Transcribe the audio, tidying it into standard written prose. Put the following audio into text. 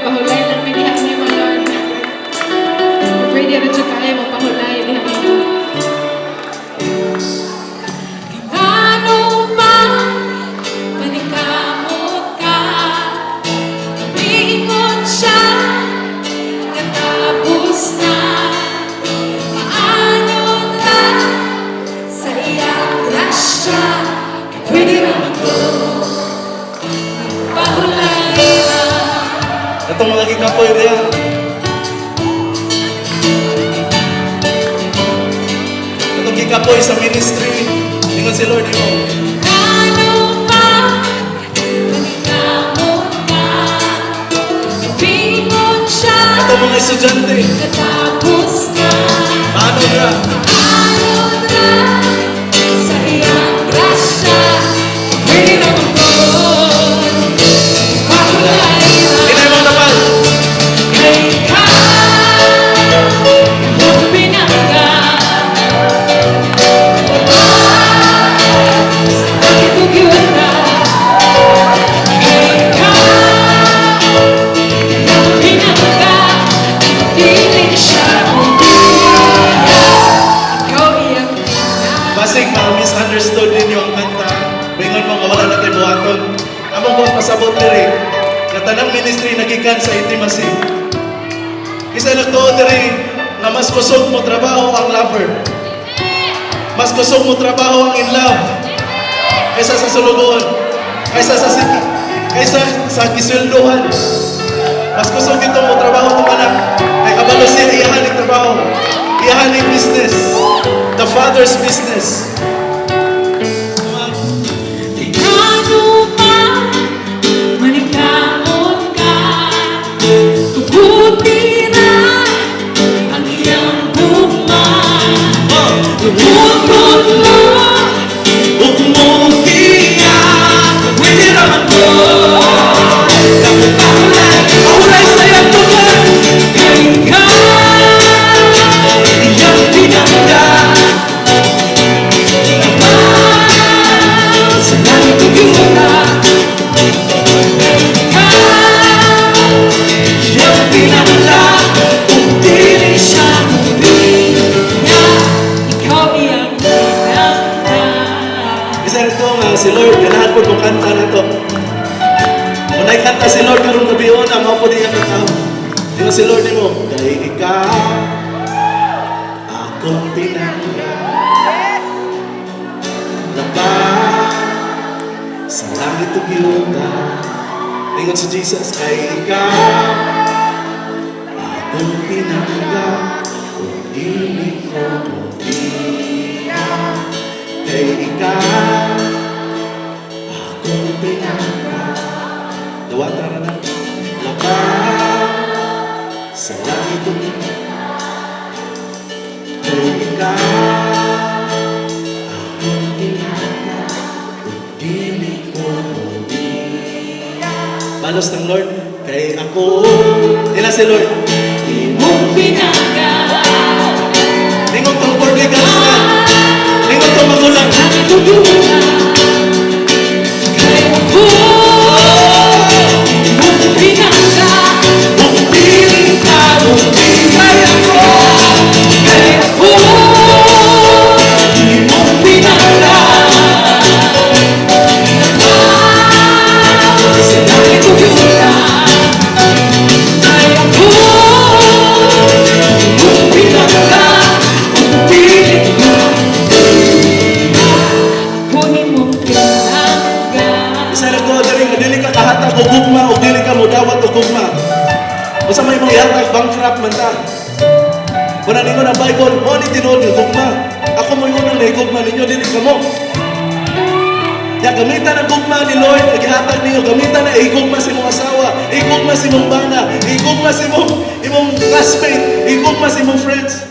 pahulay lang may diha ni mo, Lord. Pwede rin siya kaya magpahulay diha ni mo. Ano man, manikamot ka, ingon siya, katapos na. Paano na, sa iyang grasya, pwede naman ko magpahulay lang. Itong mga gikapoy rin. Itong gikapoy sa ministry. Tingnan si Lord mo. Ano ba, manikamot ka, bingon siya, Itong mga estudyante. katapos na. Paano na? Ano na, sa iyang grasya, pwede naman ko magpahulay lang. Tinay mo naman. Kay ikaw, mong pinanggan, sa aking tugyutan. Kay ikaw, mong pinanggan, piling siya kung ikaw iyang pinanggan. Basig ma-misunderstood ninyo ang kanta. Bingon mo nga wala na tayo buhaton. Among buhat pasabot diri. Na tanang ministry nagikan sa intimacy. Isa nagtuo diri na mas kusog mo trabaho ang lover. Mas kusog mo trabaho ang in love. Kaysa sa sulugoon. Kaysa sa kisweldohan. Mas kusog dito mo trabaho mo anak. Kay kabalo siya iyahan ng trabaho. Iyahan ng business. The Father's business. Ano man, manikamot ka, tugutin na ang iyang gugma. Tumugot mo, Huwag mong tiyak. Pwede naman ko. Ahulay sa iyang tugan. kay ikaw, Iyang pinanggan. sa langit tugyutan. Ikaw, Iyang pinanggan. kung dili siya muli na, ikaw iyang pinanggan. Isa rin nga si Lord. Ganahan po kung kanta na ito. Kung naikanta si Lord karong gabi na, mga po di ang ikaw. Tingnan si Lord mo. Kay ikaw, akong pinanggan. Laba, sa langit tugyutan. Tingnan si Jesus. Kay ikaw, akong pinanggan. Kung dili ko mutiyak. Kay ikaw, akong pinanggan. Dawata na na. Laba, sa langit tugyutan. Kay ikaw, akong pinanggan. Kung dili ko mutiyak. Balos ng Lord. Kay ako. Nila si Lord. Mong pinanggan, Ningon tong Portugal na. Ningon tong magulang. langit tugyutan. Kay ako, mong pinanggan, Kung piling ka, kung kay ako, kay ako, mong pinanggan. Sa langit tugyutan. Kay ako, mong pinanggan, kung pilit ko, kunin mong pinanggan. isa na ko diri nga dili ka kahatag og gugma o dili ka modawat og gugma. Usa may mga ihatag bankrupt man ta. Wala ninyo na Bible, mo ni tinuod nga gugma. Ako mo yung unang nahigugma ninyo, dili ka mo. Ya gamitan ang gugma ni Lord, ihatag ninyo, gamitan na ihigugma sa imong asawa, ihigugma sa imong bana, ihigugma sa imong classmate, ihigugma sa imong friends.